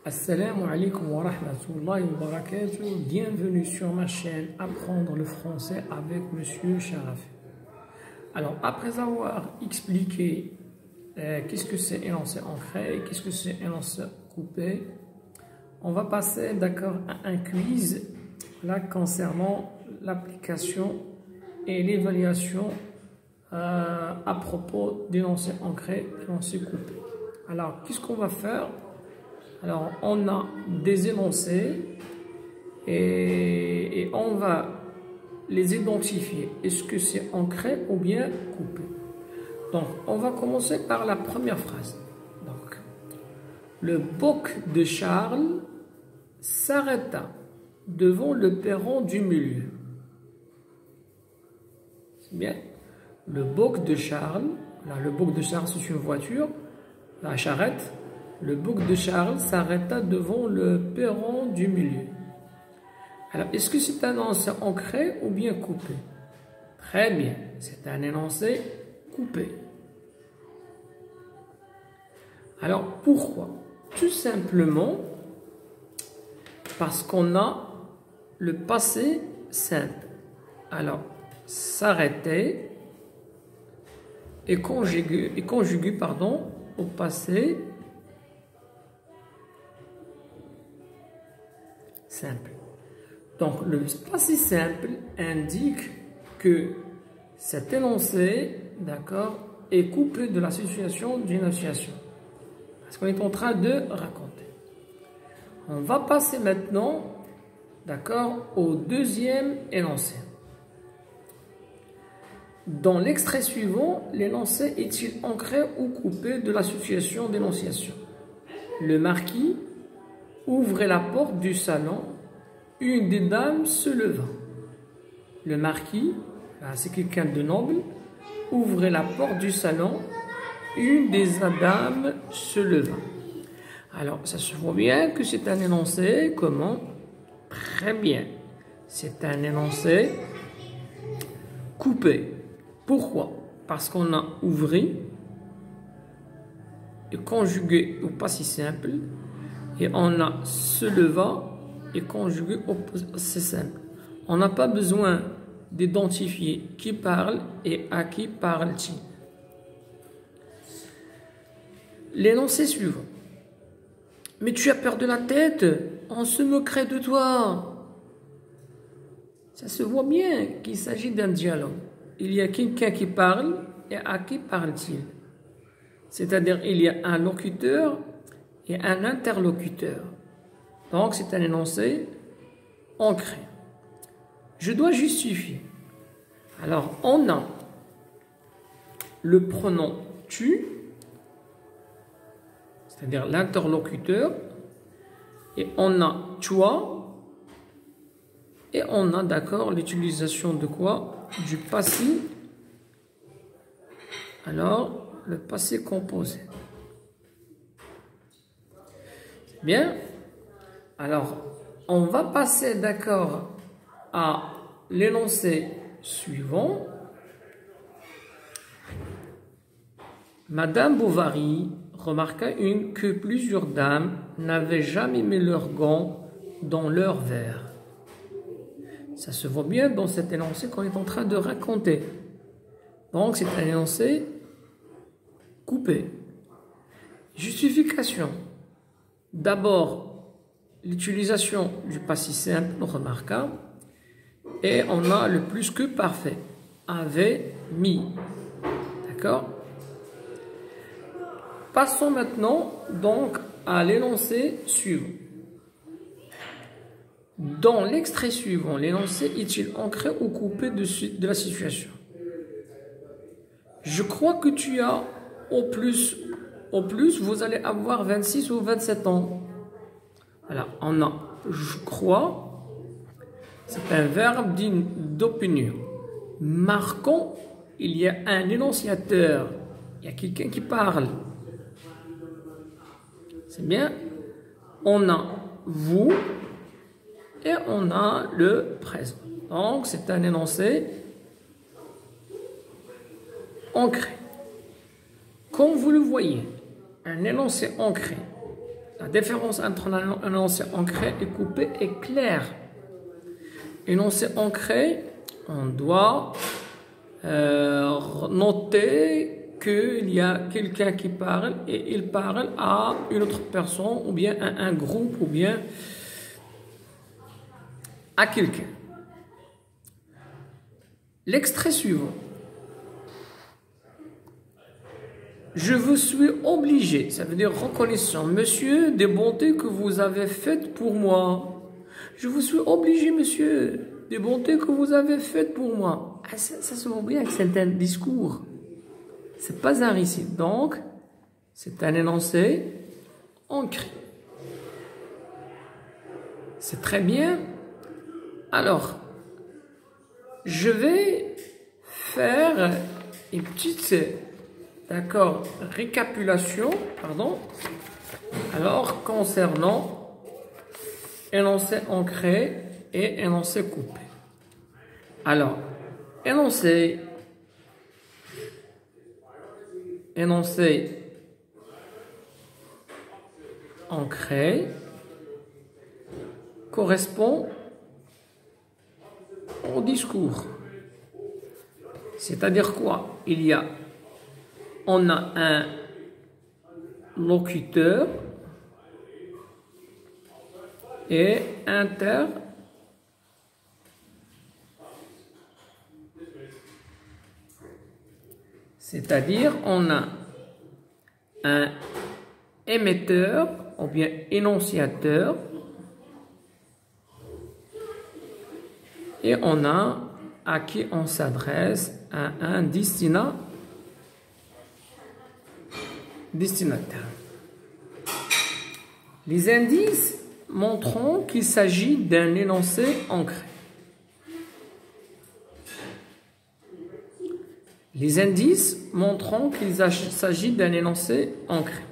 Assalamu alaikum wa rahmatullahi wa barakatuh. Bienvenue sur ma chaîne Apprendre le français avec Monsieur Sharaf. Alors, après avoir expliqué qu'est-ce que c'est énoncé ancré et qu'est-ce que c'est énoncé coupé, on va passer d'accord à un quiz là concernant l'application et l'évaluation à propos d'énoncé ancré et énoncé coupé. Alors, qu'est-ce qu'on va faire? Alors, on a des énoncés et on va les identifier. Est-ce que c'est ancré ou bien coupé? Donc, on va commencer par la première phrase. Donc, le boc de Charles s'arrêta devant le perron du milieu. C'est bien. Le boc de Charles, là, le boc de Charles, c'est une voiture, la charrette. Le boc de Charles s'arrêta devant le perron du milieu. Alors, est-ce que c'est un énoncé ancré ou bien coupé? Très bien, c'est un énoncé coupé. Alors, pourquoi? Tout simplement parce qu'on a le passé simple. Alors, s'arrêter est conjugué au passé simple. Donc, le passé simple indique que cet énoncé, d'accord, est coupé de la situation d'énonciation. Parce qu'on est en train de raconter. On va passer maintenant, d'accord, au deuxième énoncé. Dans l'extrait suivant, l'énoncé est-il ancré ou coupé de la situation d'énonciation? Le marquis ouvrait la porte du salon, une des dames se leva. Le marquis, c'est quelqu'un de noble, ouvrait la porte du salon, une des dames se leva. Alors, ça se voit bien que c'est un énoncé, comment? Très bien. C'est un énoncé coupé. Pourquoi? Parce qu'on a ouvert et conjugué au passé simple, et on a se leva et conjugué au passé simple. On n'a pas besoin d'identifier qui parle et à qui parle-t-il. L'énoncé suivant. Mais tu as peur de la tête, on se moquerait de toi. Ça se voit bien qu'il s'agit d'un dialogue. Il y a quelqu'un qui parle et à qui parle-t-il? C'est-à-dire il y a un locuteur et un interlocuteur. Donc, c'est un énoncé ancré. Je dois justifier. Alors, on a le pronom tu, c'est-à-dire l'interlocuteur, et on a toi, et on a, d'accord, l'utilisation de quoi? Du passé. Alors, le passé composé. Bien. Alors, on va passer, d'accord, à l'énoncé suivant. Madame Bovary remarqua que plusieurs dames n'avaient jamais mis leurs gants dans leur verre. Ça se voit bien dans cet énoncé qu'on est en train de raconter. Donc, c'est un énoncé coupé. Justification. D'abord, l'utilisation du passé simple remarquable et on a le plus que parfait. Avait mis. D'accord? Passons maintenant donc à l'énoncé suivant. Dans l'extrait suivant, l'énoncé est-il ancré ou coupé de la situation? Je crois que tu as au plus, vous allez avoir 26 ou 27 ans. Alors, on a je crois, c'est un verbe d'opinion. Marquons, il y a un énonciateur, il y a quelqu'un qui parle. C'est bien. On a vous et on a le présent. Donc, c'est un énoncé ancré. Comme vous le voyez, un énoncé ancré La différence entre un énoncé ancré et coupé est claire. Énoncé ancré, on doit noter qu'il y a quelqu'un qui parle et il parle à une autre personne ou bien à un groupe ou bien à quelqu'un. L'extrait suivant. Je vous suis obligé, ça veut dire reconnaissant, monsieur, des bontés que vous avez faites pour moi. Je vous suis obligé, monsieur, des bontés que vous avez faites pour moi. Ah, ça se voit bien que c'est un discours. C'est pas un récit. Donc, c'est un énoncé ancré. C'est très bien. Alors, je vais faire une petite, d'accord, récapitulation, pardon. Alors, concernant énoncé ancré et énoncé coupé. Alors, énoncé ancré correspond au discours. C'est-à-dire quoi? On a un locuteur et c'est-à-dire on a un émetteur ou bien énonciateur et on a à qui on s'adresse à un destinataire. Les indices montreront qu'il s'agit d'un énoncé ancré. Les indices montreront qu'il s'agit d'un énoncé ancré.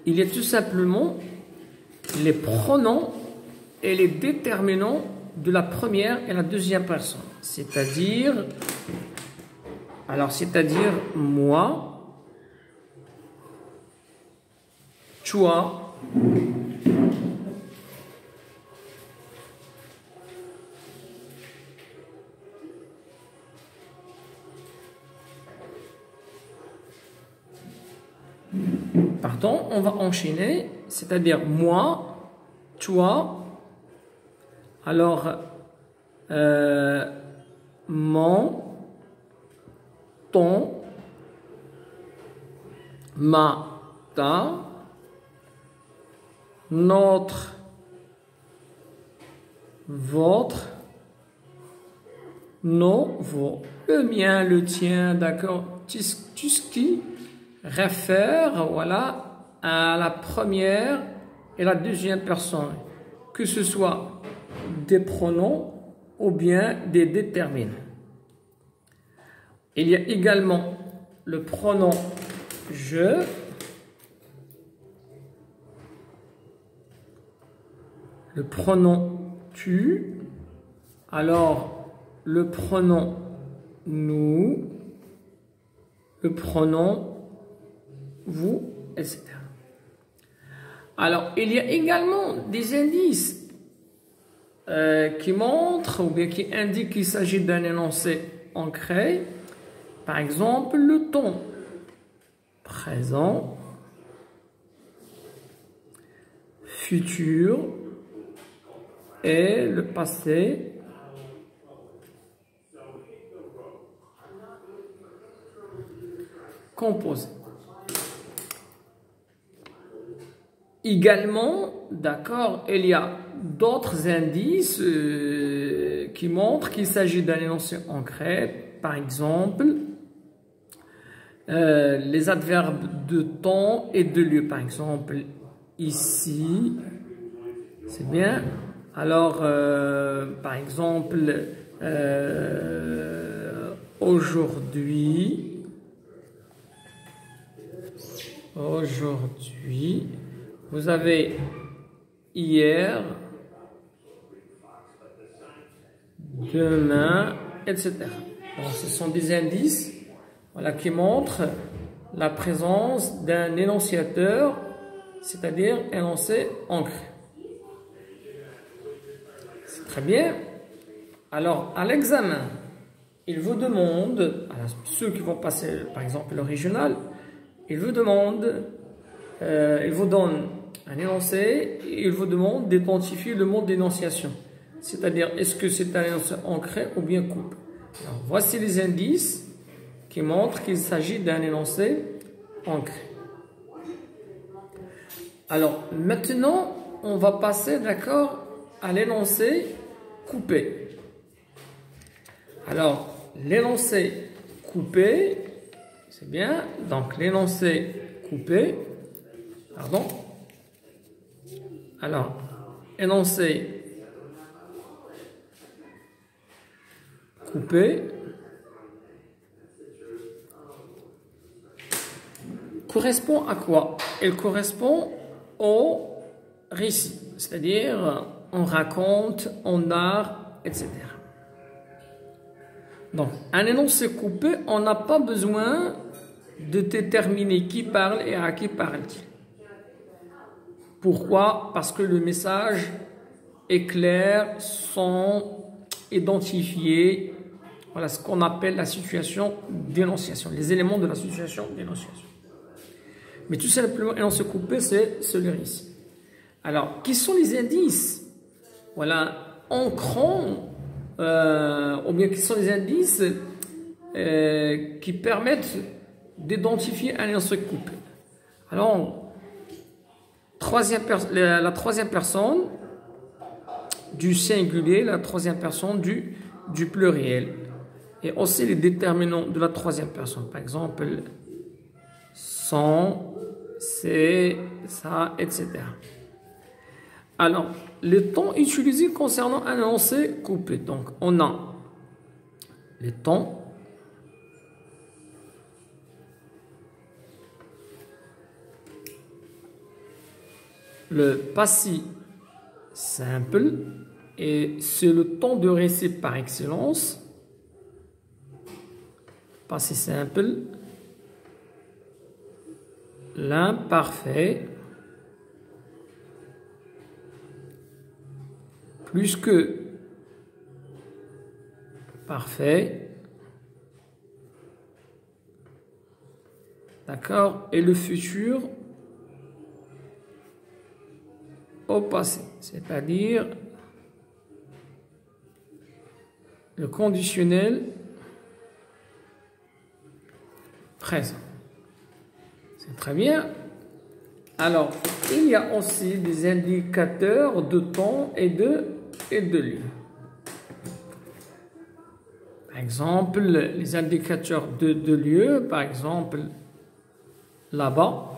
Il y a tout simplement les pronoms et les déterminants de la première et la deuxième personne. C'est-à-dire moi, toi, pardon, on va enchaîner, c'est-à-dire moi, toi, alors mon, ton, ma, ta, notre, votre, nos, vos, le mien, le tien, d'accord, tout ce qui réfère, voilà, à la première et la deuxième personne, que ce soit des pronoms ou bien des déterminants. Il y a également le pronom je, le pronom tu, alors le pronom nous, le pronom vous, etc. Alors, il y a également des indices qui montrent ou bien qui indiquent qu'il s'agit d'un énoncé ancré. Par exemple, le ton présent, futur et le passé composé. Également, d'accord, il y a d'autres indices qui montrent qu'il s'agit d'un énoncé ancré. Par exemple, les adverbes de temps et de lieu. Par exemple, ici, c'est bien. Alors, par exemple, aujourd'hui, vous avez hier, demain, etc. Donc, ce sont des indices, voilà, qui montrent la présence d'un énonciateur, c'est-à-dire énoncé ancré. C'est très bien. Alors, à l'examen, il vous demande, à ceux qui vont passer par exemple le régional, il vous donne un énoncé et il vous demande d'identifier le mode d'énonciation. C'est-à-dire, est-ce que c'est un énoncé ancré ou bien coupé. Alors, voici les indices qui montrent qu'il s'agit d'un énoncé ancré. Alors, maintenant, on va passer, d'accord, à l'énoncé coupé. Alors, l'énoncé coupé, c'est bien, donc l'énoncé coupé, pardon, alors, énoncé coupé correspond à quoi? Il correspond au récit, c'est-à-dire on raconte, on narre, etc. Donc, un énoncé coupé, on n'a pas besoin de déterminer qui parle et à qui parle-t-il. Pourquoi? Parce que le message est clair, sans identifier, voilà ce qu'on appelle la situation d'énonciation, les éléments de la situation d'énonciation. Mais tout simplement, l'énoncé coupé, c'est celui-ci. Alors, quels sont les indices, voilà, ancrants, ou bien quels sont les indices qui permettent d'identifier un énoncé coupé? Alors, la troisième personne du singulier, la troisième personne du pluriel, et aussi les déterminants de la troisième personne. Par exemple, son, c'est, ça, etc. Alors, les temps utilisés concernant un énoncé coupé. Donc, on a les temps, le passé simple, et c'est le temps de récit par excellence. Passé simple, l'imparfait, plus que parfait, d'accord, et le futur au passé, c'est-à-dire le conditionnel présent. C'est très bien. Alors, il y a aussi des indicateurs de temps et de lieu. Par exemple, les indicateurs de lieu, par exemple, là-bas.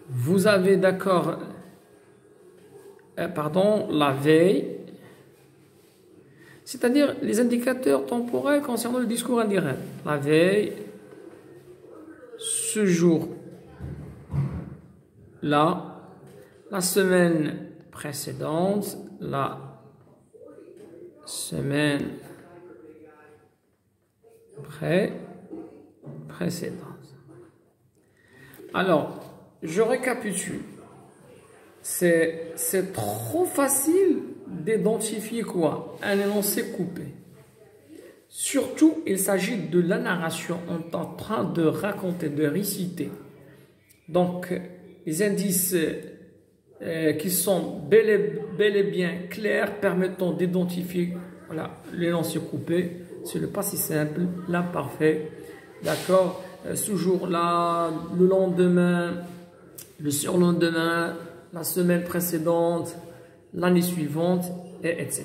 Vous avez, d'accord, la veille, c'est-à-dire les indicateurs temporels concernant le discours indirect. La veille, ce jour-là, la semaine précédente, la semaine précédente. Alors, je récapitule. C'est trop facile d'identifier quoi? Un énoncé coupé. Surtout, il s'agit de la narration. On est en train de raconter, de réciter. Donc, les indices qui sont bel et bien clairs, permettant d'identifier, voilà, l'énoncé coupé. C'est le passé simple, l'imparfait. D'accord? Ce jour-là, le lendemain, le surlendemain, la semaine précédente, l'année suivante, etc.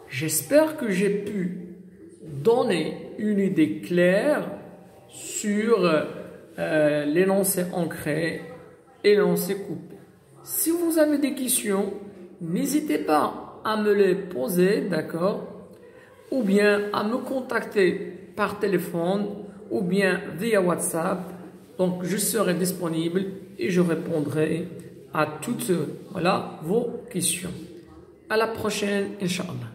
J'espère que j'ai pu donner une idée claire sur l'énoncé ancré et l'énoncé coupé. Si vous avez des questions, n'hésitez pas à me les poser, d'accord? Ou bien à me contacter par téléphone ou bien via WhatsApp. Donc, je serai disponible et je répondrai à toutes, voilà, vos questions. À la prochaine, Inch'Allah.